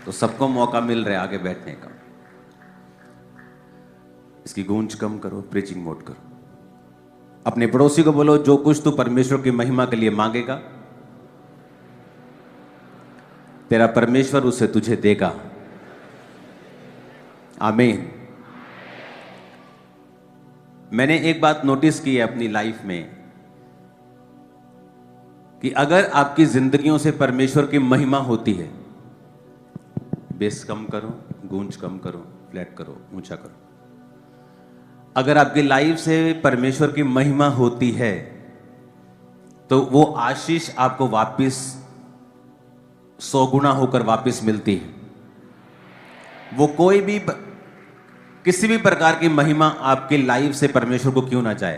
तो सबको मौका मिल रहा है आगे बैठने का। इसकी गूंज कम करो, प्रीचिंग मोड करो। अपने पड़ोसी को बोलो, जो कुछ तू परमेश्वर की महिमा के लिए मांगेगा तेरा परमेश्वर उसे तुझे देगा। आमीन। मैंने एक बात नोटिस की है अपनी लाइफ में कि अगर आपकी जिंदगियों से परमेश्वर की महिमा होती है, बेस कम करो, गूंज कम करो, फ्लैट करो, ऊंचा करो, अगर आपकी लाइफ से परमेश्वर की महिमा होती है तो वो आशीष आपको वापस 100 गुना होकर वापस मिलती है। वो कोई भी किसी भी प्रकार की महिमा आपकी लाइफ से परमेश्वर को क्यों ना चाहे,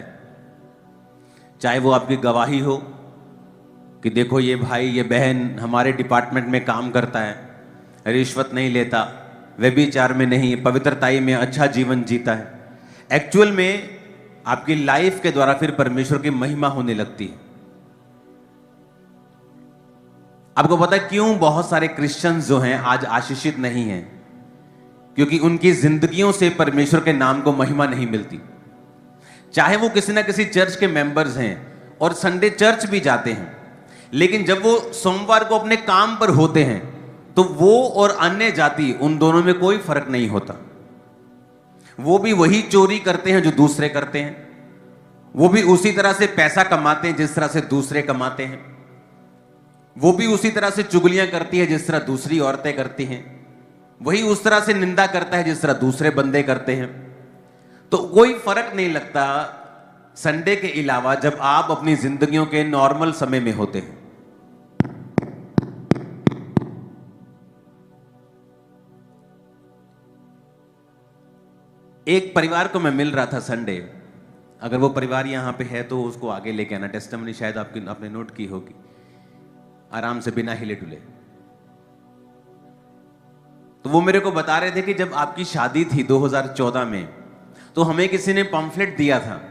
चाहे वो आपकी गवाही हो कि देखो ये भाई ये बहन हमारे डिपार्टमेंट में काम करता है, रिश्वत नहीं लेता, व्यभिचार में नहीं, पवित्रताई में अच्छा जीवन जीता है। एक्चुअल में आपकी लाइफ के द्वारा फिर परमेश्वर की महिमा होने लगती है। आपको पता है क्यों बहुत सारे क्रिश्चियंस जो हैं आज आशीषित नहीं हैं? क्योंकि उनकी जिंदगियों से परमेश्वर के नाम को महिमा नहीं मिलती। चाहे वो किसी ना किसी चर्च के मेंबर्स हैं और संडे चर्च भी जाते हैं, लेकिन जब वो सोमवार को अपने काम पर होते हैं तो वो और अन्य जाति, उन दोनों में कोई फर्क नहीं होता। वो भी वही चोरी करते हैं जो दूसरे करते हैं, वो भी उसी तरह से पैसा कमाते हैं जिस तरह से दूसरे कमाते हैं, वो भी उसी तरह से चुगलियां करती है जिस तरह दूसरी औरतें करती हैं, वही उस तरह से निंदा करता है जिस तरह दूसरे बंदे करते हैं। तो कोई फर्क नहीं लगता संडे के अलावा जब आप अपनी जिंदगियों के नॉर्मल समय में होते हैं। एक परिवार को मैं मिल रहा था संडे, अगर वो परिवार यहां पे है तो उसको आगे लेके आना, टेस्टिमनी शायद आपने नोट की होगी, आराम से बिना हिले डुले। तो वो मेरे को बता रहे थे कि जब आपकी शादी थी 2014 में, तो हमें किसी ने पम्फलेट दिया था,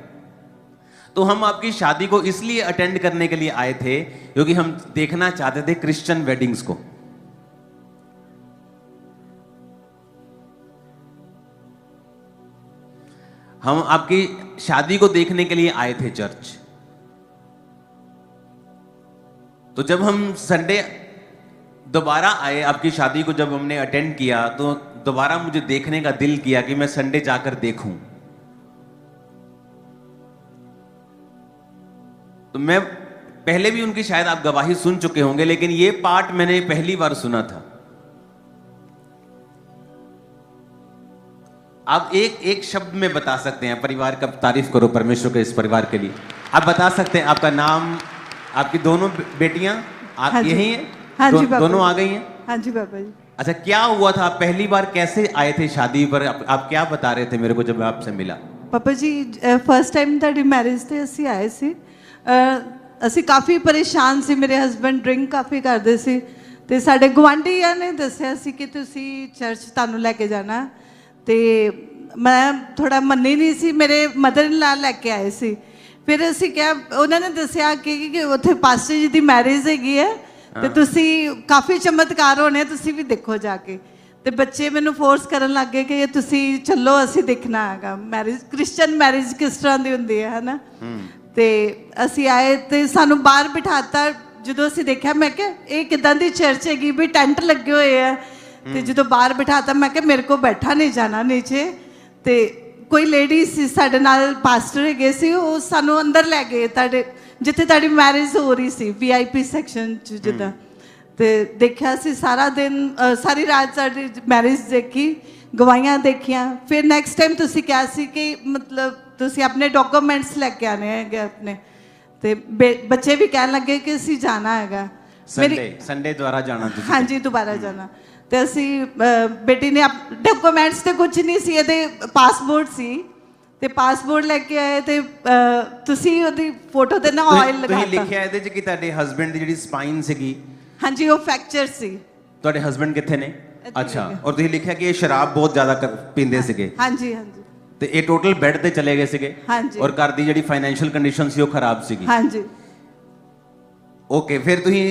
तो हम आपकी शादी को इसलिए अटेंड करने के लिए आए थे क्योंकि हम देखना चाहते थे क्रिश्चियन वेडिंग्स को। हम आपकी शादी को देखने के लिए आए थे चर्च। तो जब हम संडे दोबारा आए, आपकी शादी को जब हमने अटेंड किया, तो दोबारा मुझे देखने का दिल किया कि मैं संडे जाकर देखूं। तो मैं पहले भी उनकी शायद आप गवाही सुन चुके होंगे, लेकिन ये पार्ट मैंने पहली बार सुना था। आप एक शब्द में बता सकते हैं, परिवार का तारीफ करो परमेश्वर के इस परिवार के लिए। आप बता सकते हैं आपका नाम, आपकी दोनों बेटियां आप यही हैं? हाँ जी पापा। दोनों आ गई हैं? हाँ जी पापा जी। अच्छा, क्या हुआ था? आप पहली बार कैसे आए थे शादी पर? आप क्या बता रहे थे मेरे को जब आपसे मिला? पापा जी फर्स्ट टाइम ਤੁਹਾਡੀ ਮੈਰਿਜ ਤੇ ਅਸੀਂ ਆਏ ਸੀ। ਅਸੀਂ ਕਾਫੀ ਪਰੇਸ਼ਾਨ ਸੀ, ਮੇਰੇ ਹਸਬੰਡ ਡਰਿੰਕ ਕਾਫੀ ਕਰਦੇ ਸੀ ਤੇ ਸਾਡੇ ਗਵਾਂਢੀਆਂ ਨੇ ਦੱਸਿਆ ਸੀ ਕਿ ਤੁਸੀਂ ਚਰਚ ਤੁਹਾਨੂੰ ਲੈ ਕੇ ਜਾਣਾ, ਤੇ ਮੈਂ ਥੋੜਾ ਮੰਨੀ ਨਹੀਂ ਸੀ। ਮੇਰੇ ਮਦਰ ਇਨ ਲਾ ਲੈ ਕੇ ਆਏ ਸੀ। ਫਿਰ ਅਸੀਂ ਕਿਹਾ, ਉਹਨਾਂ ਨੇ ਦੱਸਿਆ ਕਿ ਉੱਥੇ ਪਾਸਟਰ ਜੀ ਦੀ ਮੈਰਿਜ ਹੈਗੀ ਹੈ ਤੇ ਤੁਸੀਂ ਕਾਫੀ ਚਮਤਕਾਰ ਹੋਣੇ, ਤੁਸੀਂ ਵੀ ਦੇਖੋ ਜਾ ਕੇ। ਤੇ ਬੱਚੇ ਮੈਨੂੰ ਫੋਰਸ ਕਰਨ ਲੱਗ ਗਏ ਕਿ ਤੁਸੀਂ ਚੱਲੋ, ਅਸੀਂ ਦੇਖਣਾ ਹੈਗਾ ਮੈਰਿਜ, ਕ੍ਰਿਸਚੀਅਨ ਮੈਰਿਜ ਕਿਸ ਤਰ੍ਹਾਂ ਦੀ ਹੁੰਦੀ ਹੈ ਨਾ। ਤੇ ਅਸੀਂ ਆਏ ਤੇ ਸਾਨੂੰ ਬਾਹਰ ਬਿਠਾਤਾ। ਜਦੋਂ ਅਸੀਂ ਦੇਖਿਆ ਮੈਂ ਕਿਹਾ ਇਹ ਕਿੱਦਾਂ ਦੀ ਚਰਚ ਹੈਗੀ ਵੀ ਟੈਂਟ ਲੱਗੇ ਹੋਏ ਆ। ਤੇ ਜਦੋਂ ਬਾਹਰ ਬਿਠਾਤਾ ਮੈਂ ਕਿਹਾ ਮੇਰੇ ਕੋ ਬੈਠਾ ਨਹੀਂ ਜਾਣਾ ਨੀਚੇ। ਤੇ ਕੋਈ ਲੇਡੀ ਸੀ ਸਾਡੇ ਨਾਲ, ਪਾਸਟਰ ਹੈਗੇ ਸੀ, ਉਹ ਸਾਨੂੰ ਅੰਦਰ ਲੈ ਗਏ ਤੁਹਾਡੇ ਜਿੱਥੇ ਤੁਹਾਡੀ ਮੈਰਿਜ ਹੋ ਰਹੀ ਸੀ, VIP ਸੈਕਸ਼ਨ 'ਚ ਜਿੱਦਾਂ। ਤੇ ਦੇਖਿਆ ਸੀ ਸਾਰਾ ਦਿਨ, ਸਾਰੀ ਰਾਤ ਸਾਡੀ ਮੈਰਿਜ ਦੇਖੀ, ਗਵਾਹੀਆਂ ਦੇਖੀਆਂ। ਫਿਰ ਨੈਕਸਟ ਟਾਈਮ ਤੁਸੀਂ ਕਿਹਾ ਸੀ ਕਿ ਮਤਲਬ ਤੁਸੀਂ ਆਪਣੇ ਡਾਕੂਮੈਂਟਸ ਲੈ ਕੇ ਆਣੇ ਹੈਗੇ ਆਪਣੇ, ਤੇ ਬੱਚੇ ਵੀ ਕਹਿਣ ਲੱਗੇ ਕਿ ਅਸੀਂ ਜਾਣਾ ਹੈਗਾ ਸੰਡੇ ਦੁਆਰਾ ਜਾਣਾ ਤੁਸੀਂ? ਹਾਂਜੀ, ਦੁਬਾਰਾ ਜਾਣਾ। ਤੇ ਅਸੀਂ ਬੇਟੀ ਨੇ ਡਾਕੂਮੈਂਟਸ ਤੇ ਕੁਝ ਨਹੀਂ ਸੀ, ਇਹਦੇ ਪਾਸਪੋਰਟ ਸੀ, ਤੇ ਪਾਸਪੋਰਟ ਲੈ ਕੇ ਆਏ। ਤੇ ਤੁਸੀਂ ਉਹਦੀ ਫੋਟੋ ਤੇ ਨਾ ਆਇਲ ਲਗਾਤਾ। ਤੁਸੀਂ ਲਿਖਿਆ ਇਹਦੇ 'ਚ ਕਿ ਤੁਹਾਡੇ ਹਸਬੰਡ ਦੀ ਜਿਹੜੀ ਸਪਾਈਨ ਸੀਗੀ, ਹਾਂਜੀ, ਉਹ ਫ੍ਰੈਕਚਰ ਸੀ। ਤੁਹਾਡੇ ਹਸਬੰਡ ਕਿੱਥੇ ਨੇ? ਅੱਛਾ। ਔਰ ਤੁਸੀਂ ਲਿਖਿਆ ਕਿ ਇਹ ਸ਼ਰਾਬ ਬਹੁਤ ਜ਼ਿਆਦਾ ਪੀਂਦੇ ਸੀਗੇ? ਹਾਂਜੀ ਹਾਂਜੀ। ਤੇ ਇਹ ਟੋਟਲ ਬੈੱਡ ਤੇ ਚਲੇ ਗਏ ਸੀਗੇ? ਹਾਂਜੀ। ਔਰ ਘਰ ਦੀ ਜਿਹੜੀ ਫਾਈਨੈਂਸ਼ੀਅਲ ਕੰਡੀਸ਼ਨ ਸੀ ਉਹ ਖਰਾਬ ਸੀਗੀ? ਹਾਂਜੀ। ਓਕੇ, ਫਿਰ ਤੁਸੀਂ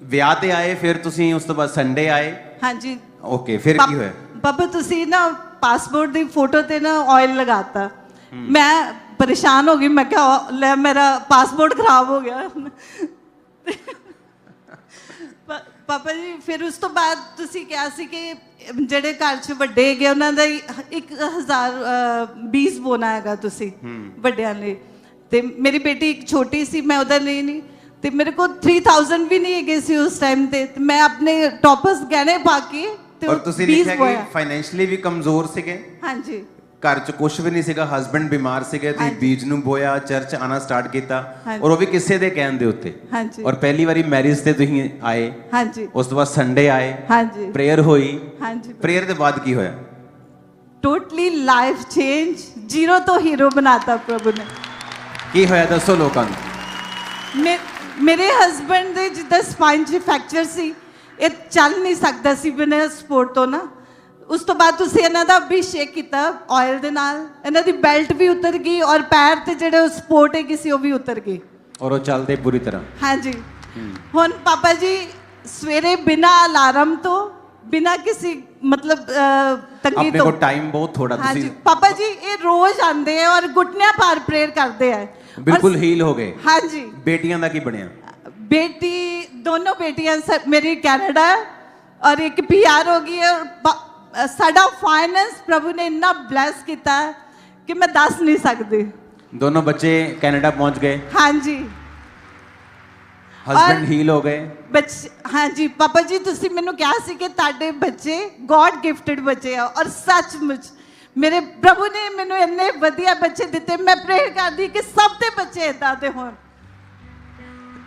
ਵਿਆਹ ਤੇ ਆਏ, ਫਿਰ ਤੁਸੀਂ ਉਸ ਤੋਂ ਬਾਅਦ ਸੰਡੇ ਆਏ? ਹਾਂਜੀ ओके फिर की होया? ਪਾਪਾ ਤੁਸੀਂ ਨਾ ਪਾਸਪੋਰਟ ਦੀ ਫੋਟੋ ਤੇ ਨਾ ਆਇਲ ਲਗਾਤਾ। ਮੈਂ ਪਰੇਸ਼ਾਨ ਹੋ ਗਈ, ਮੈਂ ਕਿਹਾ ਲੈ ਮੇਰਾ ਪਾਸਪੋਰਟ ਖਰਾਬ ਹੋ ਗਿਆ। ਪਾਪਾ ਜੀ ਫਿਰ ਉਸ ਤੋਂ ਬਾਅਦ ਤੁਸੀਂ ਕਿਹਾ ਸੀ ਕਿ ਜਿਹੜੇ ਘਰ 'ਚ ਵੱਡੇ ਹੈਗੇ ਉਹਨਾਂ ਦਾ 1020 ਬੋਨਾ ਹੈਗਾ ਤੁਸੀਂ ਵੱਡਿਆਂ ਲਈ, ਤੇ ਮੇਰੀ ਬੇਟੀ ਇੱਕ ਛੋਟੀ ਸੀ, ਮੈਂ ਉਹਦੇ ਲਈ ਨਹੀਂ, ਤੇ ਮੇਰੇ ਕੋਲ 3000 ਵੀ ਨਹੀਂ ਹੈਗੇ ਸੀ ਉਸ ਟਾਈਮ ਤੇ ਮੈਂ ਆਪਣੇ ਟੌਪਸ ਗਹਿਣੇ ਪਾ ਕੇ ਤੇ और ਤੁਸੀਂ ਲਿਖਿਆ ਕਿ ਫਾਈਨੈਂਸ਼ੀਅਲੀ ਵੀ ਕਮਜ਼ੋਰ ਸੀਗੇ, ਹਾਂਜੀ ਘਰ 'ਚ ਕੁਝ ਵੀ ਨਹੀਂ ਸੀਗਾ, ਹਸਬੰਡ ਬਿਮਾਰ ਸੀਗੇ, ਤੁਸੀਂ ਬੀਜ ਨੂੰ ਬੋਇਆ, ਚਰਚ ਆਣਾ ਸਟਾਰਟ ਕੀਤਾ, ਔਰ ਉਹ ਵੀ ਕਿਸੇ ਦੇ ਕਹਿਣ ਦੇ ਉੱਤੇ। ਹਾਂਜੀ ਔਰ ਪਹਿਲੀ ਵਾਰੀ ਮੈਰਿਜ ਤੇ ਤੁਸੀਂ ਆਏ, ਹਾਂਜੀ ਉਸ ਤੋਂ ਬਾਅਦ ਸੰਡੇ ਆਏ, ਹਾਂਜੀ ਪ੍ਰੇਅਰ ਹੋਈ, ਹਾਂਜੀ ਪ੍ਰੇਅਰ ਦੇ ਬਾਅਦ ਕੀ ਹੋਇਆ? ਟੋਟਲੀ ਲਾਈਫ ਚੇਂਜ, ਜ਼ੀਰੋ ਤੋਂ ਹੀਰੋ ਬਣਾਤਾ ਪ੍ਰਭੂ ਨੇ। ਕੀ ਹੋਇਆ ਦੱਸੋ ਲੋਕਾਂ ਨੂੰ। ਮੇਰੇ ਹਸਬੰਡ ਦੇ ਜਿੱਦਾਂ ਸਪਾਈਨ 'ਚ ਫ੍ਰੈਕਚਰ ਸੀ, ਇਹ ਚੱਲ ਨਹੀਂ ਸਕਦਾ ਸੀ ਬਿਨਾਂ ਸਪੋਰਟ ਤੋਂ ਨਾ। ਉਸ ਤੋਂ ਬਾਅਦ ਤੁਸੀਂ ਇਹਨਾਂ ਦਾ ਅਭਿਸ਼ੇਕ ਕੀਤਾ ਆਇਲ ਦੇ ਨਾਲ, ਇਹਨਾਂ ਦੀ ਬੈਲਟ ਵੀ ਉਤਰ ਗਈ ਔਰ ਪੈਰ ਤੇ ਜਿਹੜੇ ਸਪੋਰਟ ਹੈਗੀ ਸੀ ਉਹ ਵੀ ਉਤਰ ਗਈ ਔਰ ਉਹ ਚੱਲਦੇ ਪੂਰੀ ਤਰ੍ਹਾਂ। ਹਾਂਜੀ ਹੁਣ ਪਾਪਾ ਜੀ ਸਵੇਰੇ ਬਿਨਾਂ ਅਲਾਰਮ ਤੋਂ, ਬਿਨਾਂ ਕਿਸੇ ਮਤਲਬ ਤੰਗੀ ਆਪਣੇ ਤੋਂ, ਕੋਲ ਟਾਈਮ ਬਹੁਤ ਥੋੜਾ, ਹਾਂਜੀ ਤੁਸੀਂ ਪਾਪਾ ਜੀ ਇਹ ਰੋਜ਼ ਆਉਂਦੇ ਆ ਔਰ घुटने पर प्रेयर करते हैं, ਬਿਲਕੁਲ ਹੀਲ ਹੋ ਗਏ। हाँ जी। ਬੇਟੀਆਂ ਦਾ ਕੀ ਬਣਿਆ? बेटी दोनों बेटियां मेरी कनाडा है और एक PR हो गई है। और साडा फाइनेंस प्रभु ने इतना ब्लेस किया है कि मैं दस नहीं सकती। दोनों बच्चे कनाडा पहुंच गए। हाँ जी। हस्बैंड हील हो गए। बच्चे, हाँ जी पापा जी तुसी मैनू कहा सी कि ताड़े बच्चे गॉड गिफ्टेड बच्चे हैं और सचमुच मेरे प्रभु ने मैनू इन्ने वधिया बच्चे दिते। मैं प्रेयर करदी कि सब दे बच्चे इदां दे होण।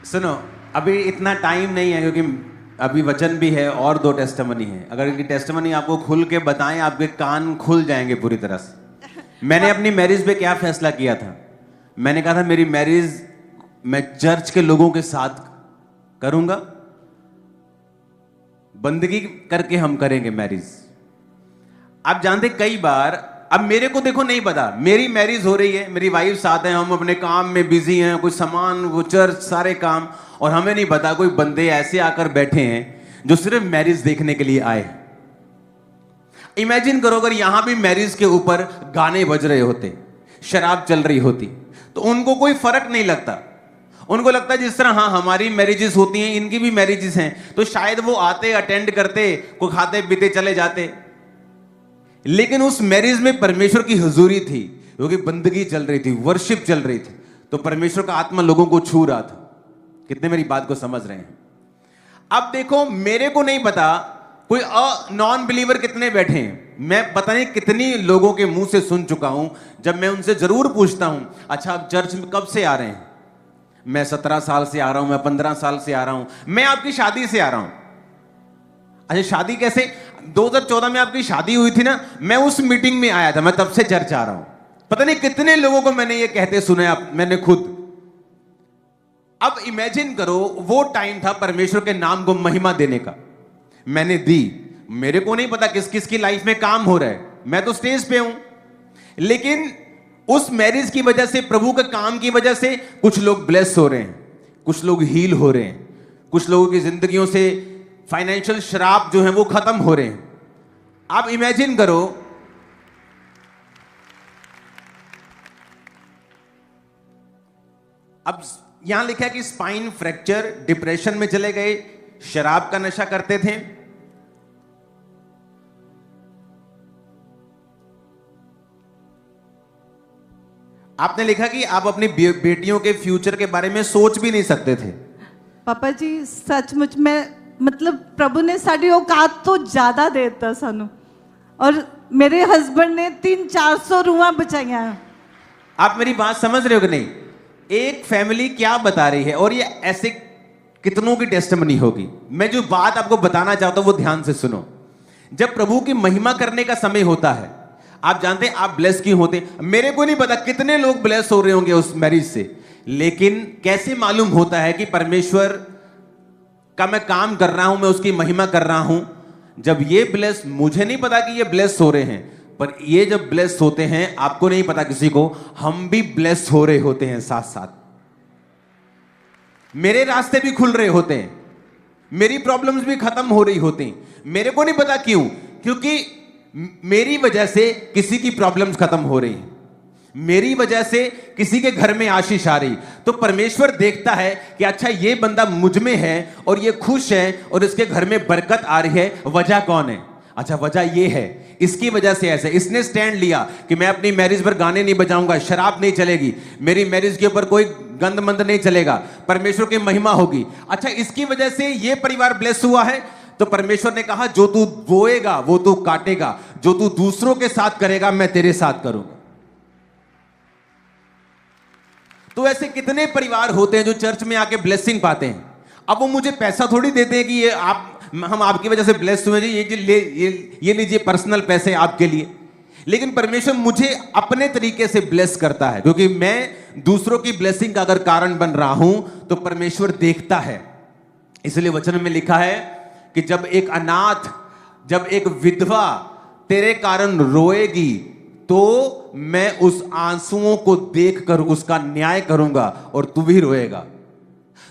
सुनो अभी इतना टाइम नहीं है क्योंकि अभी वचन भी है और 2 टेस्टिमनी है। अगर इनकी टेस्टिमनी आपको खुल के बताएं आपके कान खुल जाएंगे पूरी तरह से। मैंने अपनी मैरिज पे क्या फैसला किया था, मैंने कहा था मेरी मैरिज मैं चर्च के लोगों के साथ करूंगा, बंदगी करके हम करेंगे मैरिज। आप जानते कई बार, अब मेरे को देखो नहीं पता, मेरी मैरिज हो रही है, मेरी वाइफ साथ है, हम अपने काम में बिजी हैं, कुछ सामान वो चर्च सारे काम, और हमें नहीं पता कोई बंदे ऐसे आकर बैठे हैं जो सिर्फ मैरिज देखने के लिए आए। इमेजिन करो अगर यहां भी मैरिज के ऊपर गाने बज रहे होते, शराब चल रही होती, तो उनको कोई फर्क नहीं लगता। उनको लगता है जिस तरह हाँ हमारी मैरिजेस होती हैं इनकी भी मैरिजेस हैं, तो शायद वो आते अटेंड करते, को खाते पीते चले जाते। लेकिन उस मैरिज में परमेश्वर की हुजूरी थी, क्योंकि बंदगी चल रही थी, वर्शिप चल रही थी, तो परमेश्वर का आत्मा लोगों को छू रहा था। कितने मेरी बात को समझ रहे हैं? अब देखो मेरे को नहीं पता कोई नॉन बिलीवर कितने बैठे हैं, मैं पता नहीं कितनी लोगों के मुंह से सुन चुका हूं। जब मैं उनसे जरूर पूछता हूं अच्छा आप चर्च में कब से आ रहे हैं, मैं 17 साल से आ रहा हूं, मैं 15 साल से आ रहा हूं, मैं आपकी शादी से आ रहा हूं। अच्छा शादी कैसे? 2014 में आपकी शादी हुई थी ना, मैं उस मीटिंग में आया था, मैं तब से चर्च आ रहा हूं। पता नहीं कितने लोगों को मैंने ये कहते सुना, मैंने खुद। अब इमेजिन करो वो टाइम था परमेश्वर के नाम को महिमा देने का, मैंने दी। मेरे को नहीं पता किस किस की लाइफ में काम हो रहा है, मैं तो स्टेज पे हूं, लेकिन उस मैरिज की वजह से, प्रभु के काम की वजह से कुछ लोग ब्लेस हो रहे हैं, कुछ लोग हील हो रहे हैं, कुछ लोगों की जिंदगियों से फाइनेंशियल श्राप जो है वो खत्म हो रहे हैं। आप इमेजिन करो अब यहां लिखा है कि स्पाइन फ्रैक्चर, डिप्रेशन में चले गए, शराब का नशा करते थे। आपने लिखा कि आप अपनी बेटियों के फ्यूचर के बारे में सोच भी नहीं सकते थे। पापा जी सचमुच में मतलब प्रभु ने साड़ी औकात तो ज्यादा देता सानू, और मेरे हस्बैंड ने 300-400 रूहां बचाइयां। आप मेरी बात समझ रहे हो कि नहीं? एक फैमिली क्या बता रही है, और ये ऐसे कितनों की टेस्टिमनी होगी। मैं जो बात आपको बताना चाहता हूं वो ध्यान से सुनो। जब प्रभु की महिमा करने का समय होता है, आप जानते हैं आप ब्लेस क्यों होते? मेरे को नहीं पता कितने लोग ब्लेस हो रहे होंगे उस मैरिज से, लेकिन कैसे मालूम होता है कि परमेश्वर का मैं काम कर रहा हूं, मैं उसकी महिमा कर रहा हूं? जब ये ब्लेस, मुझे नहीं पता कि ये ब्लेस हो रहे हैं, पर ये जब ब्लेस होते हैं, आपको नहीं पता किसी को, हम भी ब्लेस हो रहे होते हैं साथ साथ। मेरे रास्ते भी खुल रहे होते हैं, मेरी प्रॉब्लम्स भी खत्म हो रही होती। मेरे को नहीं पता क्यों, क्योंकि मेरी वजह से किसी की प्रॉब्लम्स खत्म हो रही, मेरी वजह से किसी के घर में आशीष आ रही। तो परमेश्वर देखता है कि अच्छा ये बंदा मुझ में है और ये खुश है और इसके घर में बरकत आ रही है, वजह कौन है? अच्छा वजह ये है, इसकी वजह से ऐसे इसने स्टैंड लिया कि मैं अपनी मैरिज पर गाने नहीं बजाऊंगा, शराब नहीं चलेगी, मेरी मैरिज के ऊपर कोई गंद मंद नहीं चलेगा, परमेश्वर की महिमा होगी। अच्छा इसकी वजह से ये परिवार ब्लेस हुआ है। तो परमेश्वर ने कहा जो तू बोएगा वो तू काटेगा, जो तू दूसरों के साथ करेगा मैं तेरे साथ करूंगा। तो ऐसे कितने परिवार होते हैं जो चर्च में आके ब्लेसिंग पाते हैं। अब वो मुझे पैसा थोड़ी देते हैं कि ये हम आपकी वजह से ब्लेस हुए जी, ये लीजिए पर्सनल पैसे आपके लिए। लेकिन परमेश्वर मुझे अपने तरीके से ब्लेस करता है, क्योंकि मैं दूसरों की ब्लेसिंग का अगर कारण बन रहा हूं तो परमेश्वर देखता है। इसलिए वचन में लिखा है कि जब एक अनाथ, जब एक विधवा तेरे कारण रोएगी तो मैं उस आंसुओं को देखकर उसका न्याय करूंगा और तू भी रोएगा।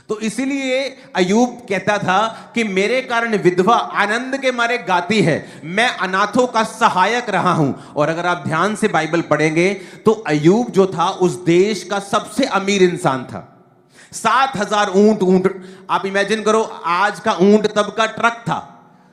तो इसीलिए अय्यूब कहता था कि मेरे कारण विधवा आनंद के मारे गाती है, मैं अनाथों का सहायक रहा हूं। और अगर आप ध्यान से बाइबल पढ़ेंगे तो अय्यूब जो था उस देश का सबसे अमीर इंसान था। 7,000 ऊंट। आप इमेजिन करो, आज का ऊंट तब का ट्रक था,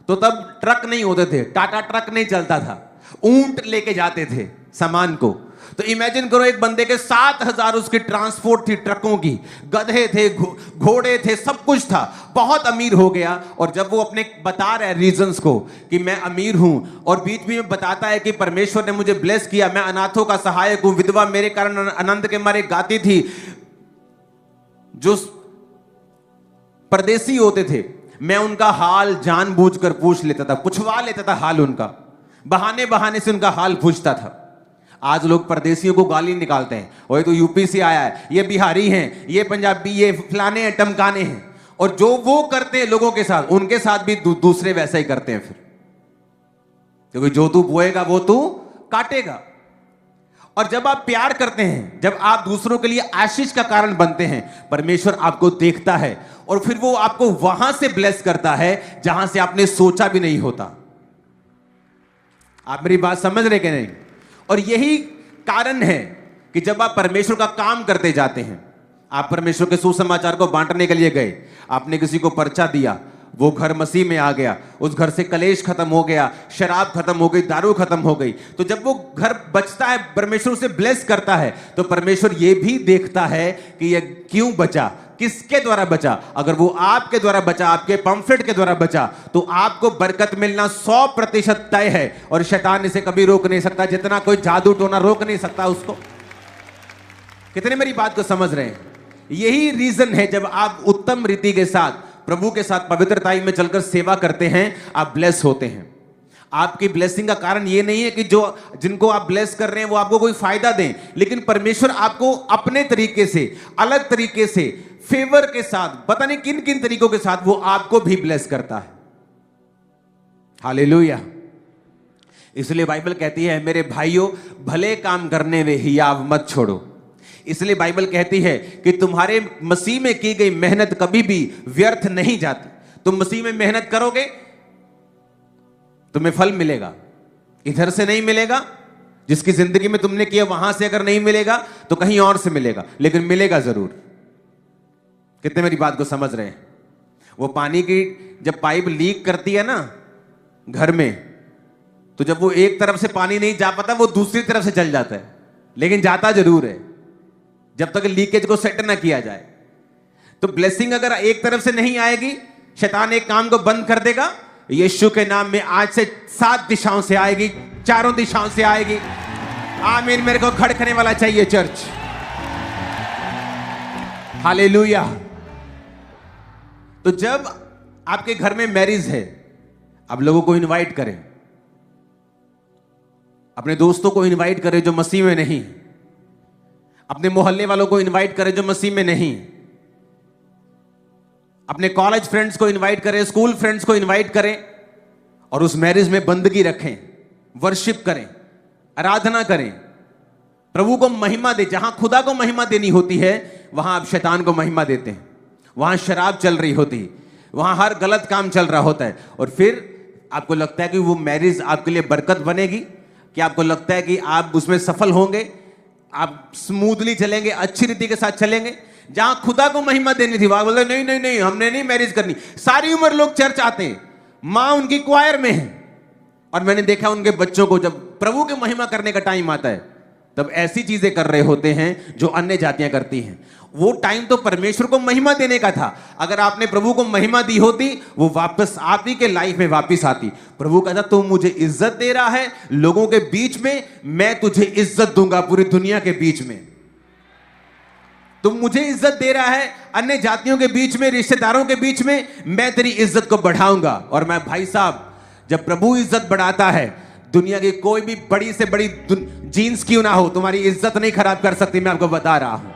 तो तब ट्रक नहीं होते थे, टाटा ट्रक नहीं चलता था, ऊंट लेके जाते थे सामान को। तो इमेजिन करो एक बंदे के 7,000 उसकी ट्रांसपोर्ट थी, ट्रकों की, गधे थे, घोड़े थे, सब कुछ था, बहुत अमीर हो गया। और जब वो अपने बता रहा है रीजंस को कि मैं अमीर हूं, और बीच में बताता है कि परमेश्वर ने मुझे ब्लेस किया, मैं अनाथों का सहायक हूं, विधवा मेरे कारण आनंद के मारे गाती थी। जो परदेसी होते थे मैं उनका हाल जानबूझकर पूछ लेता था, पूछवा लेता था हाल उनका, बहाने बहाने से उनका हाल पूछता था। आज लोग परदेसियों को गाली निकालते हैं, वो तो यूपी से आया है, ये बिहारी हैं, ये पंजाबी, ये फलाने हैं, टमकाने हैं। और जो वो करते हैं लोगों के साथ, उनके साथ भी दूसरे वैसा ही करते हैं फिर, क्योंकि जो तू बोएगा वो तू काटेगा। और जब आप प्यार करते हैं, जब आप दूसरों के लिए आशीष का कारण बनते हैं, परमेश्वर आपको देखता है और फिर वो आपको वहां से ब्लेस करता है जहां से आपने सोचा भी नहीं होता। आप मेरी बात समझ रहे कि नहीं? और यही कारण है कि जब आप परमेश्वर का काम करते जाते हैं, आप परमेश्वर के सुसमाचार को बांटने के लिए गए, आपने किसी को पर्चा दिया, वो घर मसीह में आ गया, उस घर से कलेश खत्म हो गया, शराब खत्म हो गई, दारू खत्म हो गई। तो जब वो घर बचता है, परमेश्वर उसे ब्लेस करता है, तो परमेश्वर ये भी देखता है कि ये क्यों बचा, किसके द्वारा बचा। अगर वो आपके द्वारा बचा, आपके पंफलेट के द्वारा बचा, तो आपको बरकत मिलना 100% तय है और शैतान इसे कभी रोक नहीं सकता, जितना कोई जादू टोना रोक नहीं सकता उसको। कितने मेरी बात को समझ रहे हैं? यही रीजन है, जब आप उत्तम रीति के साथ, प्रभु के साथ पवित्रताई में चलकर सेवा करते हैं, आप ब्लेस होते हैं। आपकी ब्लेसिंग का कारण ये नहीं है कि जो जिनको आप ब्लेस कर रहे हैं वो आपको कोई फायदा दें, लेकिन परमेश्वर आपको अपने तरीके से, अलग तरीके से, फेवर के साथ, पता नहीं किन किन तरीकों के साथ वो आपको भी ब्लेस करता है। हालेलुया। इसलिए बाइबल कहती है, मेरे भाइयों भले काम करने में हियाव मत छोड़ो। इसलिए बाइबल कहती है कि तुम्हारे मसीह में की गई मेहनत कभी भी व्यर्थ नहीं जाती। तुम मसीह में मेहनत करोगे, तुम्हें फल मिलेगा, इधर से नहीं मिलेगा। जिसकी जिंदगी में तुमने किया वहां से अगर नहीं मिलेगा तो कहीं और से मिलेगा, लेकिन मिलेगा जरूर। कितने मेरी बात को समझ रहे हैं? वो पानी की जब पाइप लीक करती है ना घर में, तो जब वो एक तरफ से पानी नहीं जा पाता, वो दूसरी तरफ से चल जाता है, लेकिन जाता जरूर है जब तक लीकेज को सेट ना किया जाए। तो ब्लेसिंग अगर एक तरफ से नहीं आएगी, शैतान एक काम को बंद कर देगा। यीशु के नाम में आज से 7 दिशाओं से आएगी, 4 दिशाओं से आएगी। आमीन। मेरे को खड़कने वाला चाहिए चर्च। हालेलुया। तो जब आपके घर में मैरिज है, आप लोगों को इनवाइट करें, अपने दोस्तों को इनवाइट करें जो मसीह में नहीं, अपने मोहल्ले वालों को इनवाइट करें जो मसीह में नहीं, अपने कॉलेज फ्रेंड्स को इनवाइट करें, स्कूल फ्रेंड्स को इनवाइट करें, और उस मैरिज में बंदगी रखें, वर्शिप करें, आराधना करें, प्रभु को महिमा दे। जहां खुदा को महिमा देनी होती है वहां आप शैतान को महिमा देते हैं। वहां शराब चल रही होती, वहां हर गलत काम चल रहा होता है, और फिर आपको लगता है कि वो मैरिज आपके लिए बरकत बनेगी, कि आपको लगता है कि आप उसमें सफल होंगे, आप स्मूथली चलेंगे, अच्छी रीति के साथ चलेंगे। जहां खुदा को महिमा देनी थी वहां बोलते नहीं नहीं नहीं, हमने नहीं मैरिज करनी। सारी उम्र लोग चर्च आते हैं, मां उनकी क्वायर में है, और मैंने देखा उनके बच्चों को जब प्रभु की महिमा करने का टाइम आता है तब ऐसी चीजें कर रहे होते हैं जो अन्य जातियां करती हैं। वो टाइम तो परमेश्वर को महिमा देने का था। अगर आपने प्रभु को महिमा दी होती, वो वापस आप ही के लाइफ में वापस आती। प्रभु कहता तू मुझे इज्जत दे रहा है लोगों के बीच में, मैं तुझे इज्जत दूंगा पूरी दुनिया के बीच में। तुम मुझे इज्जत दे रहा है अन्य जातियों के बीच में, रिश्तेदारों के बीच में, मैं तेरी इज्जत को बढ़ाऊंगा। और मैं भाई साहब, जब प्रभु इज्जत बढ़ाता है, दुनिया की कोई भी बड़ी से बड़ी जीन्स क्यों ना हो, तुम्हारी इज्जत नहीं खराब कर सकती। मैं आपको बता रहा हूं,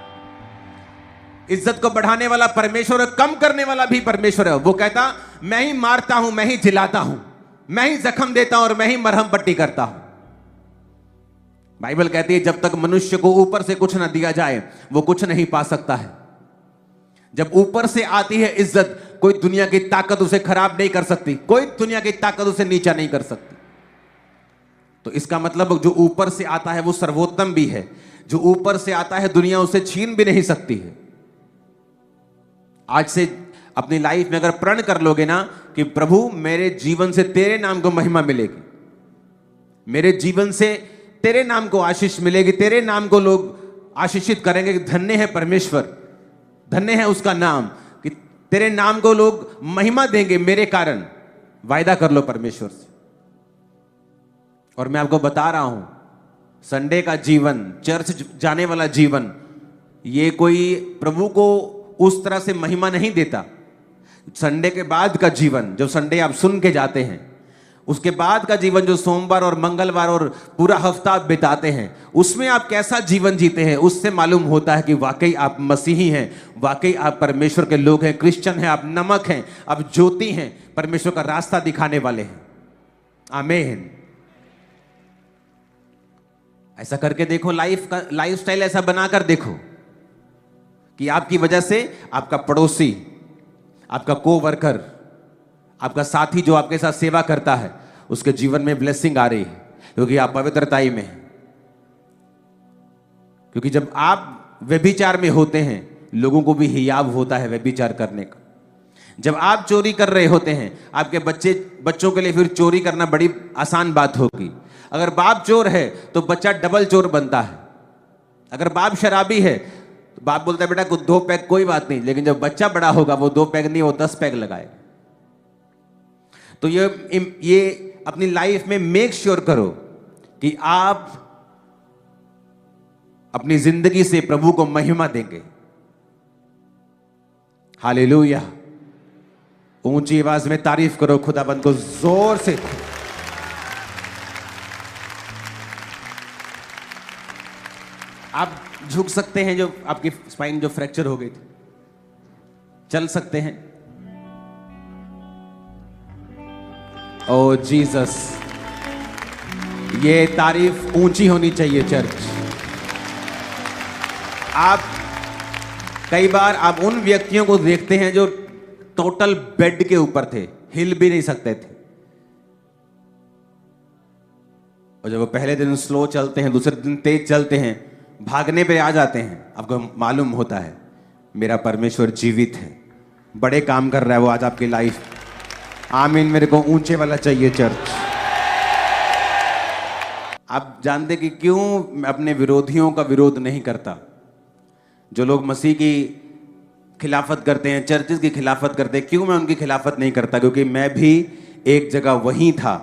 इज्जत को बढ़ाने वाला परमेश्वर है, कम करने वाला भी परमेश्वर है। वो कहता मैं ही मारता हूं, मैं ही जिलाता हूं, मैं ही जख्म देता हूं और मैं ही मरहम पट्टी करता हूं। बाइबल कहती है जब तक मनुष्य को ऊपर से कुछ ना दिया जाए वो कुछ नहीं पा सकता है। जब ऊपर से आती है इज्जत, कोई दुनिया की ताकत उसे खराब नहीं कर सकती, कोई दुनिया की ताकत उसे नीचा नहीं कर सकती। तो इसका मतलब जो ऊपर से आता है वो सर्वोत्तम भी है, जो ऊपर से आता है दुनिया उसे छीन भी नहीं सकती है। आज से अपनी लाइफ में अगर प्रण कर लोगे ना कि प्रभु मेरे जीवन से तेरे नाम को महिमा मिलेगी, मेरे जीवन से तेरे नाम को आशीष मिलेगी, तेरे नाम को लोग आशीषित करेंगे कि धन्य है परमेश्वर, धन्य है उसका नाम, कि तेरे नाम को लोग महिमा देंगे मेरे कारण। वायदा कर लो परमेश्वर से। और मैं आपको बता रहा हूं, संडे का जीवन, चर्च जाने वाला जीवन, ये कोई प्रभु को उस तरह से महिमा नहीं देता। संडे के बाद का जीवन, जो संडे आप सुन के जाते हैं, उसके बाद का जीवन जो सोमवार और मंगलवार और पूरा हफ्ता आप बिताते हैं, उसमें आप कैसा जीवन जीते हैं, उससे मालूम होता है कि वाकई आप मसीही हैं, वाकई आप परमेश्वर के लोग हैं, क्रिश्चियन हैं, आप नमक हैं, आप ज्योति हैं, परमेश्वर का रास्ता दिखाने वाले हैं। आमीन। ऐसा करके देखो, लाइफ स्टाइल ऐसा बनाकर देखो कि आपकी वजह से आपका पड़ोसी, आपका कोवर्कर, आपका साथी जो आपके साथ सेवा करता है, उसके जीवन में ब्लेसिंग आ रही है, क्योंकि आप पवित्रताई में हैं। क्योंकि जब आप व्यभिचार में होते हैं, लोगों को भी हियाव होता है व्यभिचार करने का। जब आप चोरी कर रहे होते हैं, आपके बच्चों के लिए फिर चोरी करना बड़ी आसान बात होगी। अगर बाप चोर है तो बच्चा डबल चोर बनता है। अगर बाप शराबी है तो बाप बोलता है बेटा 2 पैग कोई बात नहीं, लेकिन जब बच्चा बड़ा होगा वो 2 पैग नहीं, वो 10 पैग लगाएगा। तो ये अपनी लाइफ में मेक श्योर करो कि आप अपनी जिंदगी से प्रभु को महिमा देंगे। हालेलुया। ऊंची आवाज में तारीफ करो खुदाबंद को जोर से। आप झुक सकते हैं, जो आपकी स्पाइन जो फ्रैक्चर हो गई थी, चल सकते हैं। ओ जीसस, ये तारीफ ऊंची होनी चाहिए चर्च। आप कई बार आप उन व्यक्तियों को देखते हैं जो टोटल बेड के ऊपर थे, हिल भी नहीं सकते थे, और जब वो पहले दिन स्लो चलते हैं, दूसरे दिन तेज चलते हैं, भागने पे आ जाते हैं, आपको मालूम होता है मेरा परमेश्वर जीवित है, बड़े काम कर रहा है वो आज आपकी लाइफ। आमीन। मेरे को ऊंचे वाला चाहिए चर्च। आप जानते कि क्यों मैं अपने विरोधियों का विरोध नहीं करता? जो लोग मसीह की खिलाफत करते हैं, चर्चेस की खिलाफत करते हैं, क्यों मैं उनकी खिलाफत नहीं करता? क्योंकि मैं भी एक जगह वहीं था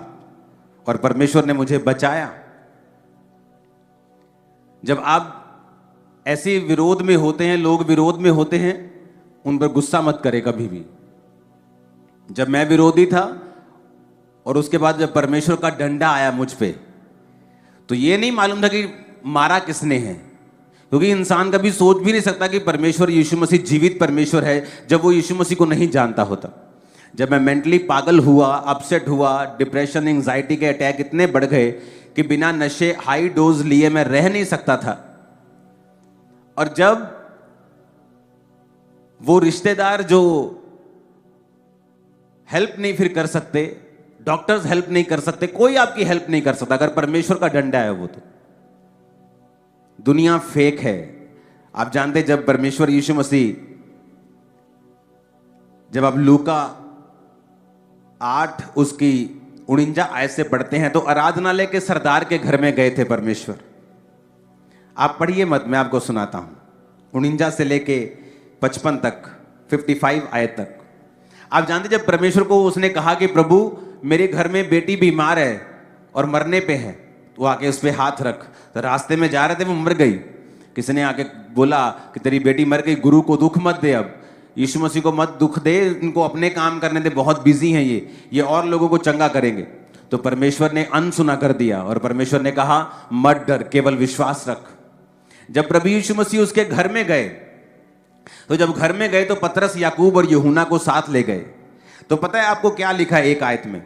और परमेश्वर ने मुझे बचाया। जब आप ऐसे विरोध में होते हैं, लोग विरोध में होते हैं, उन पर गुस्सा मत करें कभी भी। जब मैं विरोधी था और उसके बाद जब परमेश्वर का डंडा आया मुझ पे, तो ये नहीं मालूम था कि मारा किसने है, क्योंकि इंसान कभी सोच भी नहीं सकता कि परमेश्वर यीशु मसीह जीवित परमेश्वर है जब वो यीशु मसीह को नहीं जानता होता। जब मैं मेंटली पागल हुआ, अपसेट हुआ, डिप्रेशन, एंजाइटी के अटैक इतने बढ़ गए कि बिना नशे हाई डोज लिए मैं रह नहीं सकता था। और जब वो रिश्तेदार जो हेल्प नहीं फिर कर सकते, डॉक्टर्स हेल्प नहीं कर सकते, कोई आपकी हेल्प नहीं कर सकता अगर परमेश्वर का डंडा है वो। तो दुनिया फेक है। आप जानते जब परमेश्वर यीशु मसीह, जब आप लूका 8 उसकी 49 आयत से पढ़ते हैं, तो आराधनालय के सरदार के घर में गए थे परमेश्वर। आप पढ़िए मत, मैं आपको सुनाता हूं 49 से लेके 55 तक, 55 आयत तक। आप जानते जब परमेश्वर को उसने कहा कि प्रभु मेरे घर में बेटी बीमार है और मरने पे है, तो आके उस पे हाथ रख। तो रास्ते में जा रहे थे, वो मर गई। किसी ने आके बोला कि तेरी बेटी मर गई, गुरु को दुख मत दे, अब यीशु मसीह को मत दुख दे, इनको अपने काम करने दे, बहुत बिजी हैं ये और लोगों को चंगा करेंगे। तो परमेश्वर ने अनसुना कर दिया और परमेश्वर ने कहा मत डर, केवल विश्वास रख। जब प्रभु यीशु मसीह उसके घर में गए, तो जब घर में गए तो पतरस, याकूब और यूहन्ना को साथ ले गए। तो पता है आपको क्या लिखा है एक आयत में?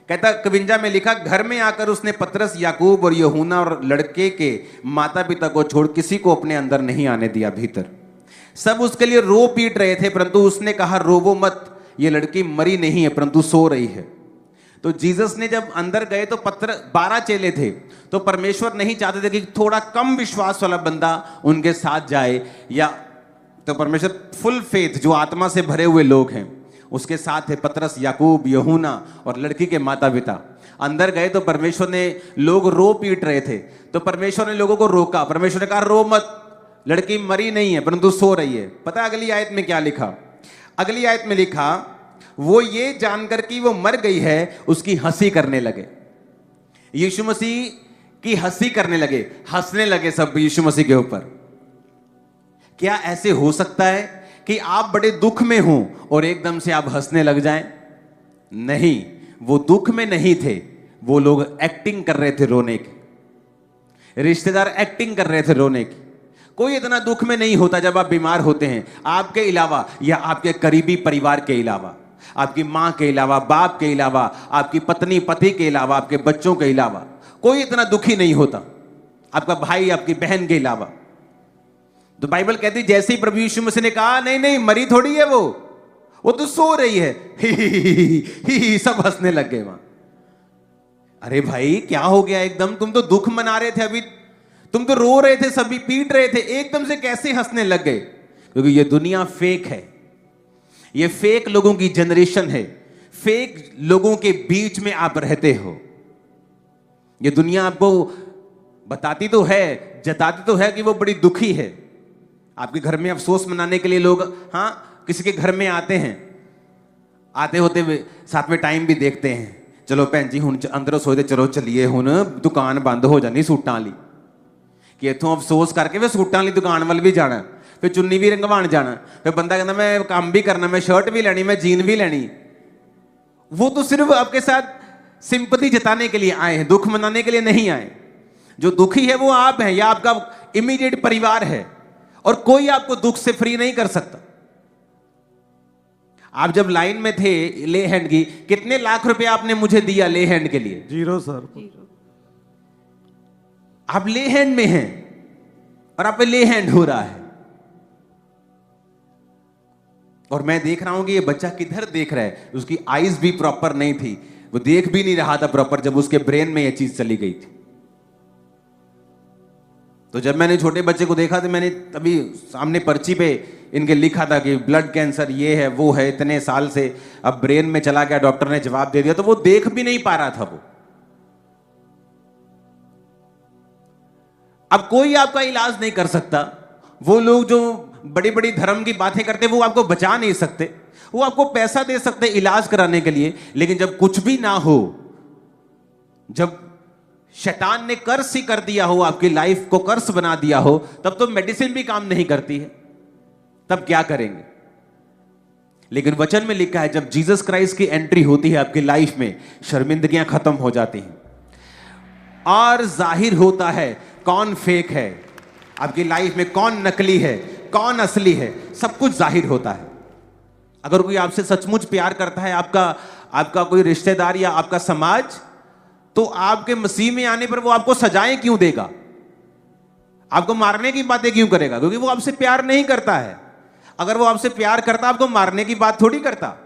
कहता 51 में लिखा, घर में आकर उसने पतरस, याकूब और यूहन्ना और लड़के के माता पिता को छोड़ किसी को अपने अंदर नहीं आने दिया भीतर। सब उसके लिए रो पीट रहे थे, परंतु उसने कहा रोवो मत, ये लड़की मरी नहीं है परंतु सो रही है। तो जीसस ने जब अंदर गए तो 12 चेले थे, तो परमेश्वर नहीं चाहते थे कि थोड़ा कम विश्वास वाला बंदा उनके साथ जाए, या तो परमेश्वर फुल फेथ जो आत्मा से भरे हुए लोग हैं उसके साथ थे। पतरस, याकूब, यूहन्ना और लड़की के माता पिता अंदर गए तो परमेश्वर ने, लोग रो पीट रहे थे तो परमेश्वर ने लोगों को रोका। परमेश्वर ने कहा रो मत, लड़की मरी नहीं है परंतु सो रही है। पता है अगली आयत में क्या लिखा? अगली आयत में लिखा, वो ये जानकर कि वो मर गई है उसकी हंसी करने लगे। यीशु मसीह की हंसी करने लगे, हंसने लगे सब यीशु मसीह के ऊपर। क्या ऐसे हो सकता है कि आप बड़े दुख में हो और एकदम से आप हंसने लग जाएं? नहीं, वो दुख में नहीं थे, वो लोग एक्टिंग कर रहे थे रोने की। रिश्तेदार एक्टिंग कर रहे थे रोने की। कोई इतना दुख में नहीं होता जब आप बीमार होते हैं, आपके अलावा या आपके करीबी परिवार के अलावा, आपकी मां के अलावा, बाप के अलावा, आपकी पत्नी पति के अलावा, आपके बच्चों के अलावा कोई इतना दुखी नहीं होता, आपका भाई, आपकी बहन के अलावा। तो बाइबल कहती जैसे ही प्रभु यीशु मसीह ने कहा नहीं नहीं मरी थोड़ी है वो तो सो रही है, ही सब हंसने लग गए वहां। अरे भाई क्या हो गया एकदम? तुम तो दुख मना रहे थे, अभी तुम तो रो रहे थे, सभी पीट रहे थे, एकदम से कैसे हंसने लग गए? क्योंकि ये दुनिया फेक है, ये फेक लोगों की जनरेशन है, फेक लोगों के बीच में आप रहते हो। ये दुनिया आपको बताती तो है, जताती तो है कि वो बड़ी दुखी है। आपके घर में अफसोस मनाने के लिए लोग किसी के घर में आते हैं, आते होते हुए साथ में टाइम भी देखते हैं, चलो भैन जी हुण अंदरों सोचते चलो चलिए हुण दुकान बंद हो जानी सूटां वाली, कि इथों अफसोस करके फिर सूटां वाली दुकान वाल भी जाना, फिर चुन्नी भी रंगवाण जाना, फिर बंदा कहता मैं काम भी करना, मैं शर्ट भी लेनी, मैं जीन भी लेनी। वो तो सिर्फ आपके साथ सिंपैथी जताने के लिए आए हैं, दुख मनाने के लिए नहीं आए। जो दुखी है वो आप हैं या आपका इमीडिएट परिवार है, और कोई आपको दुख से फ्री नहीं कर सकता। आप जब लाइन में थे ले हैंड की, कितने लाख रुपए आपने मुझे दिया ले हैंड के लिए? 0 सर। आप ले हैंड में हैं और आप पे ले हैंड हो रहा है, और मैं देख रहा हूं कि ये बच्चा किधर देख रहा है। उसकी आईज भी प्रॉपर नहीं थी, वो देख भी नहीं रहा था प्रॉपर जब उसके ब्रेन में ये चीज चली गई थी। तो जब मैंने छोटे बच्चे को देखा तो मैंने तभी सामने पर्ची पे इनके लिखा था कि ब्लड कैंसर ये है वो है, इतने साल से अब ब्रेन में चला गया, डॉक्टर ने जवाब दे दिया। तो वो देख भी नहीं पा रहा था वो। अब कोई आपका इलाज नहीं कर सकता। वो लोग जो बड़ी बड़ी धर्म की बातें करते वो आपको बचा नहीं सकते, वो आपको पैसा दे सकते इलाज कराने के लिए, लेकिन जब कुछ भी ना हो, जब शैतान ने कर्स ही कर दिया हो, आपकी लाइफ को कर्स बना दिया हो, तब तो मेडिसिन भी काम नहीं करती है, तब क्या करेंगे? लेकिन वचन में लिखा है जब जीसस क्राइस्ट की एंट्री होती है आपकी लाइफ में, शर्मिंदगियां खत्म हो जाती हैं और जाहिर होता है कौन फेक है आपकी लाइफ में, कौन नकली है, कौन असली है, सब कुछ जाहिर होता है। अगर कोई आपसे सचमुच प्यार करता है, आपका कोई रिश्तेदार या आपका समाज, तो आपके मसीह में आने पर वो आपको सजाएं क्यों देगा? आपको मारने की बातें क्यों करेगा? क्योंकि वो आपसे प्यार नहीं करता है। अगर वो आपसे प्यार करता, आपको मारने की बात थोड़ी करता।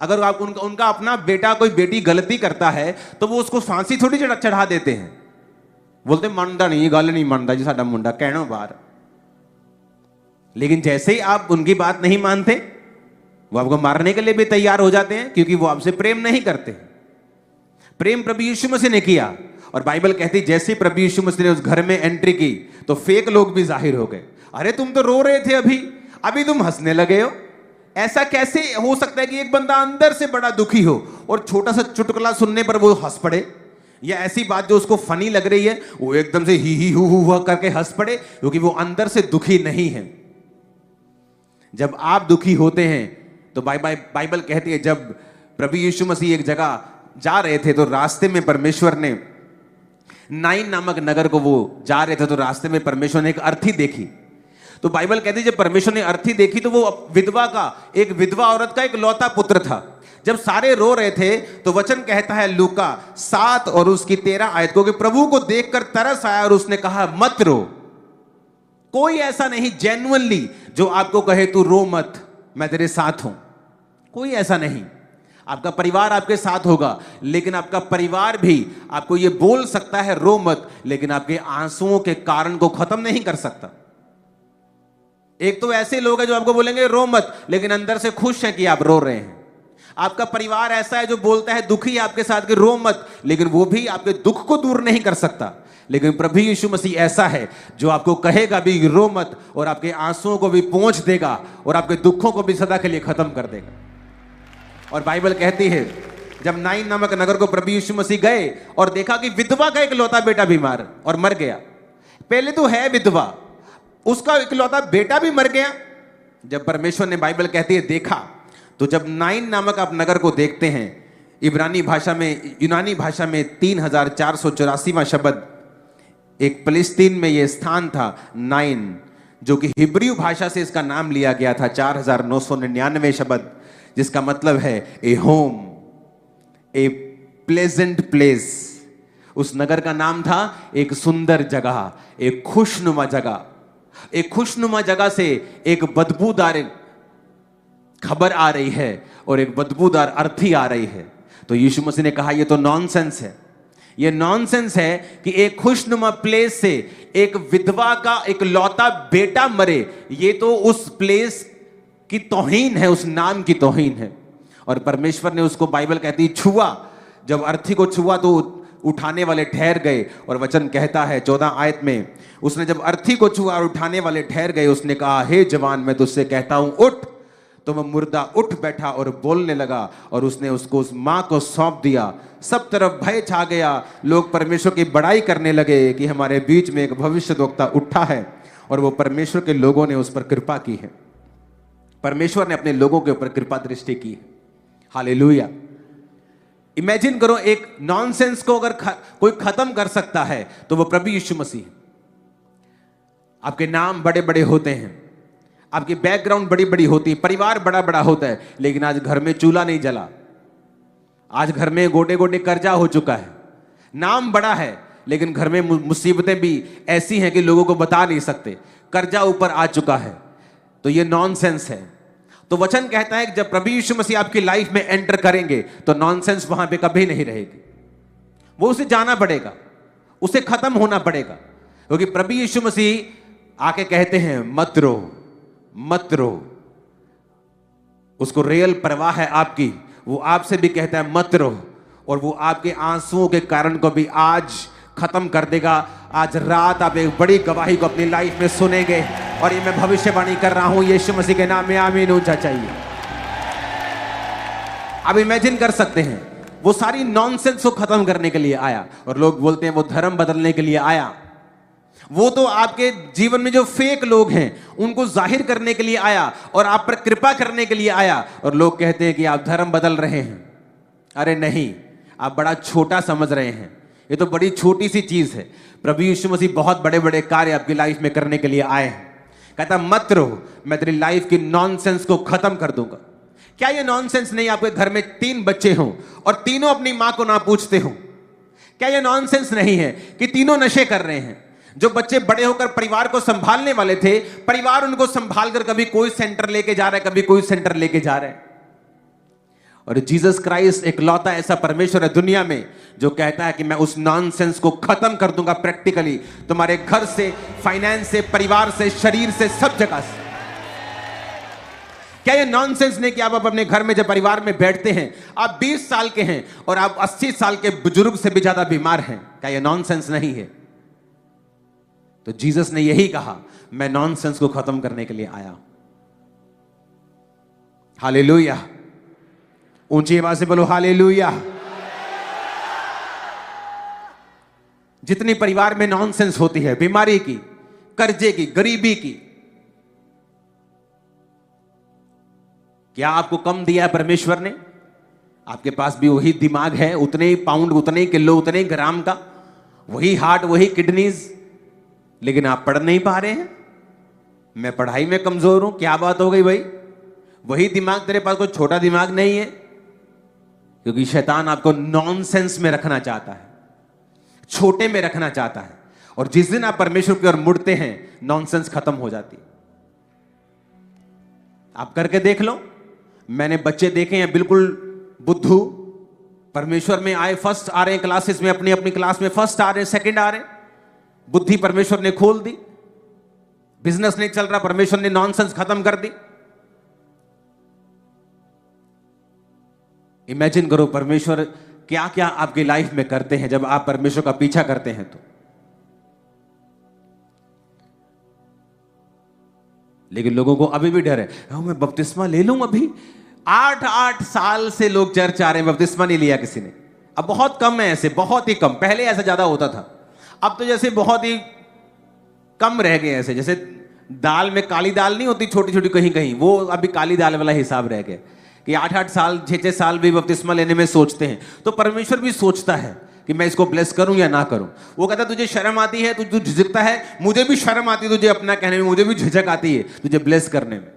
अगर आप उनका अपना बेटा कोई बेटी गलती करता है तो वो उसको फांसी थोड़ी चढ़ा देते हैं, बोलते मानता नहीं, गल नहीं मानता जी साडा मुंडा, कहना बाहर। लेकिन जैसे ही आप उनकी बात नहीं मानते, वो आपको मारने के लिए भी तैयार हो जाते हैं, क्योंकि वो आपसे प्रेम नहीं करते। प्रेम प्रभु यीशु मसीह ने किया, और बाइबल कहती जैसे ही प्रभु यीशु मसीह ने उस घर में एंट्री की तो फेक लोग भी जाहिर हो गए। अरे तुम तो रो रहे थे, अभी तुम हंसने लगे हो। ऐसा कैसे हो सकता है कि एक बंदा अंदर से बड़ा दुखी हो और छोटा सा चुटकुला सुनने पर वो हंस पड़े, या ऐसी बात जो उसको फनी लग रही है वो एकदम से ही हु करके हंस पड़े, क्योंकि वो अंदर से दुखी नहीं है। जब आप दुखी होते हैं तो बाइबल कहती है जब प्रभु यीशु मसीह एक जगह जा रहे थे तो रास्ते में परमेश्वर ने नाइन नामक नगर को वो जा रहे थे, तो रास्ते में परमेश्वर ने एक अर्थी देखी। तो बाइबल कहती है जब परमेश्वर ने अर्थी देखी तो वो एक विधवा औरत का एक लौता पुत्र था। जब सारे रो रहे थे तो वचन कहता है लूका 7 और उसकी 13 आयत को कि प्रभु को देखकर तरस आया और उसने कहा मत रो। कोई ऐसा नहीं जेन्युइनली जो आपको कहे तू रो मत, मैं तेरे साथ हूं। कोई ऐसा नहीं। आपका परिवार आपके साथ होगा, लेकिन आपका परिवार भी आपको यह बोल सकता है रो मत, लेकिन आपके आंसुओं के कारण को खत्म नहीं कर सकता। एक तो ऐसे लोग हैं जो आपको बोलेंगे रो मत, लेकिन अंदर से खुश हैं कि आप रो रहे हैं। आपका परिवार ऐसा है जो बोलता है दुखी है आपके साथ कि रो मत, लेकिन वो भी आपके दुख को दूर नहीं कर सकता। लेकिन प्रभु यीशु मसीह ऐसा है जो आपको कहेगा भी रो मत, और आपके आंसुओं को भी पोंछ देगा और आपके दुखों को भी सदा के लिए खत्म कर देगा। और बाइबल कहती है जब नाइन नामक नगर को प्रभु यीशु मसीह गए और देखा कि विधवा का इकलौता बेटा बीमार और मर गया। पहले तो है विधवा, उसका इकलौता बेटा भी मर गया। जब परमेश्वर ने, बाइबल कहती है, देखा, तो जब नाइन नामक आप नगर को देखते हैं, यूनानी भाषा में 3484वां शब्द, एक फिलिस्तीन में यह स्थान था नाइन, जो कि हिब्रू भाषा से इसका नाम लिया गया था 4999 शब्द, जिसका मतलब है ए होम, ए प्लेजेंट प्लेस। उस नगर का नाम था एक सुंदर जगह, एक खुशनुमा जगह। एक खुशनुमा जगह से एक बदबूदार खबर आ रही है और एक बदबूदार अर्थी आ रही है। तो यीशु मसीह ने कहा यह तो नॉनसेंस है। यह नॉनसेंस है कि एक खुशनुमा प्लेस से एक विधवा का एक लौता बेटा मरे। यह तो उस प्लेस की तौहीन है, उस नाम की तौहीन है। और परमेश्वर ने उसको, बाइबल कहती है, छुआ। जब अर्थी को छुआ तो उठाने वाले ठहर गए, और वचन कहता है 14 आयत में, उसने जब अर्थी को छुआ और उठाने वाले ठहर गए, उसने कहा हे जवान, मैं तुझसे कहता हूं उठ। तो वह मुर्दा उठ बैठा और बोलने लगा, और उसने उसको उस मां को सौंप दिया। सब तरफ भय छा गया। लोग परमेश्वर की बड़ाई करने लगे कि हमारे बीच में एक भविष्यद्वक्ता उठा है, और वो परमेश्वर के लोगों ने उस पर कृपा की है। परमेश्वर ने अपने लोगों के ऊपर कृपा दृष्टि की है। हालेलुया। इमेजिन करो, एक नॉनसेंस को अगर कोई खत्म कर सकता है तो वो प्रभु यीशु मसीह। आपके नाम बड़े बड़े होते हैं, आपकी बैकग्राउंड बड़ी बड़ी होती है, परिवार बड़ा बड़ा होता है, लेकिन आज घर में चूल्हा नहीं जला, आज घर में गोटे गोटे कर्जा हो चुका है। नाम बड़ा है, लेकिन घर में मुसीबतें भी ऐसी हैं कि लोगों को बता नहीं सकते, कर्जा ऊपर आ चुका है। तो ये नॉनसेंस है। तो वचन कहता है कि जब प्रभु यीशु मसीह आपकी लाइफ में एंटर करेंगे तो नॉनसेंस वहां पे कभी नहीं रहेगी। वो उसे जाना पड़ेगा, उसे खत्म होना पड़ेगा, क्योंकि प्रभु यीशु मसीह आके कहते हैं मत रो, मत रो। उसको रियल परवाह है आपकी, वो आपसे भी कहता है मत रो, और वो आपके आंसुओं के कारण को भी आज खत्म कर देगा। आज रात आप एक बड़ी गवाही को अपनी लाइफ में सुनेंगे, और ये मैं भविष्यवाणी कर रहा हूं यीशु मसीह के नाम में, आमीन ऊंचा चाहिए। आप इमेजिन कर सकते हैं, वो सारी नॉनसेंस को खत्म करने के लिए आया, और लोग बोलते हैं वो धर्म बदलने के लिए आया। वो तो आपके जीवन में जो फेक लोग हैं उनको जाहिर करने के लिए आया, और आप पर कृपा करने के लिए आया। और लोग कहते हैं कि आप धर्म बदल रहे हैं। अरे नहीं, आप बड़ा छोटा समझ रहे हैं, ये तो बड़ी छोटी सी चीज है। प्रभु यीशु मसीह बहुत बड़े बड़े कार्य आपकी लाइफ में करने के लिए आए हैं। कहता मत रहो, मैं तेरी लाइफ की नॉनसेंस को खत्म कर दूंगा। क्या ये नॉनसेंस नहीं आपके घर में 3 बच्चे हों और तीनों अपनी मां को ना पूछते हों? क्या ये नॉनसेंस नहीं है कि तीनों नशे कर रहे हैं? जो बच्चे बड़े होकर परिवार को संभालने वाले थे, परिवार उनको संभाल कर कभी कोई सेंटर लेके जा रहा है, कभी कोई सेंटर लेके जा रहा है। और जीसस क्राइस्ट एक लौता ऐसा परमेश्वर है दुनिया में जो कहता है कि मैं उस नॉनसेंस को खत्म कर दूंगा प्रैक्टिकली, तुम्हारे घर से, फाइनेंस से, परिवार से, शरीर से, सब जगह से। क्या ये नॉनसेंस नहीं कि आप अपने घर में जब परिवार में बैठते हैं, आप 20 साल के हैं और आप 80 साल के बुजुर्ग से भी ज्यादा बीमार हैं? क्या ये नॉनसेंस नहीं है? तो जीसस ने यही कहा, मैं नॉनसेंस को खत्म करने के लिए आया। हालेलुया, ऊंची आवाज से बोलो हालेलुया। जितनी परिवार में नॉनसेंस होती है, बीमारी की, कर्जे की, गरीबी की, क्या आपको कम दिया है परमेश्वर ने? आपके पास भी वही दिमाग है, उतने ही पाउंड, उतने ही किलो, उतने ही ग्राम का, वही हार्ट, वही किडनीज, लेकिन आप पढ़ नहीं पा रहे हैं। मैं पढ़ाई में कमजोर हूं, क्या बात हो गई भाई? वही दिमाग तेरे पास, कोई छोटा दिमाग नहीं है, क्योंकि शैतान आपको नॉनसेंस में रखना चाहता है, छोटे में रखना चाहता है। और जिस दिन आप परमेश्वर की ओर मुड़ते हैं, नॉनसेंस खत्म हो जाती है। आप करके देख लो। मैंने बच्चे देखे हैं बिल्कुल बुद्धू, परमेश्वर में आए, फर्स्ट आ रहे हैं क्लासेस में, अपनी अपनी क्लास में फर्स्ट आ रहे हैं, सेकंड आ रहे हैं, बुद्धि परमेश्वर ने खोल दी। बिजनेस नहीं चल रहा, परमेश्वर ने नॉनसेंस खत्म कर दी। इमेजिन करो परमेश्वर क्या क्या आपकी लाइफ में करते हैं जब आप परमेश्वर का पीछा करते हैं। तो लेकिन लोगों को अभी भी डर है, मैं बपतिस्मा ले लूं। अभी 8 साल से लोग चर्च आ रहे हैं, बपतिस्मा नहीं लिया किसी ने। अब बहुत कम है ऐसे, बहुत ही कम। पहले ऐसा ज्यादा होता था, अब तो जैसे बहुत ही कम रह गए ऐसे। जैसे दाल में काली दाल नहीं होती छोटी छोटी कहीं कहीं, वो अभी काली दाल वाला हिसाब रह गया कि 8 साल 6 साल भी बपतिस्मा लेने में सोचते हैं। तो परमेश्वर भी सोचता है कि मैं इसको ब्लेस करूं या ना करूं। वो कहता है तुझे शर्म आती है, तू झिझकता है, मुझे भी शर्म आती है तुझे अपना कहने में, मुझे भी झिझक आती है तुझे ब्लेस करने में।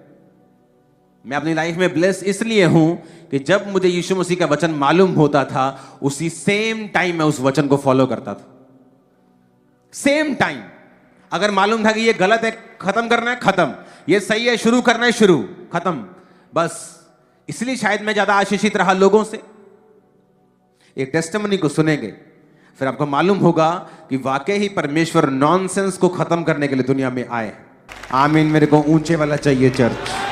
मैं अपनी लाइफ में ब्लेस इसलिए हूं कि जब मुझे यीशु मसीह का वचन मालूम होता था, उसी सेम टाइम मैं उस वचन को फॉलो करता था। सेम टाइम अगर मालूम था कि ये गलत है, खत्म करना है, खत्म, ये सही है, शुरू करना है, शुरू, खत्म, बस। इसलिए शायद मैं ज्यादा आशीषित रहा लोगों से। एक टेस्टिमनी को सुनेंगे, फिर आपको मालूम होगा कि वाकई ही परमेश्वर नॉनसेंस को खत्म करने के लिए दुनिया में आए। आमीन। मेरे को ऊंचे वाला चाहिए चर्च।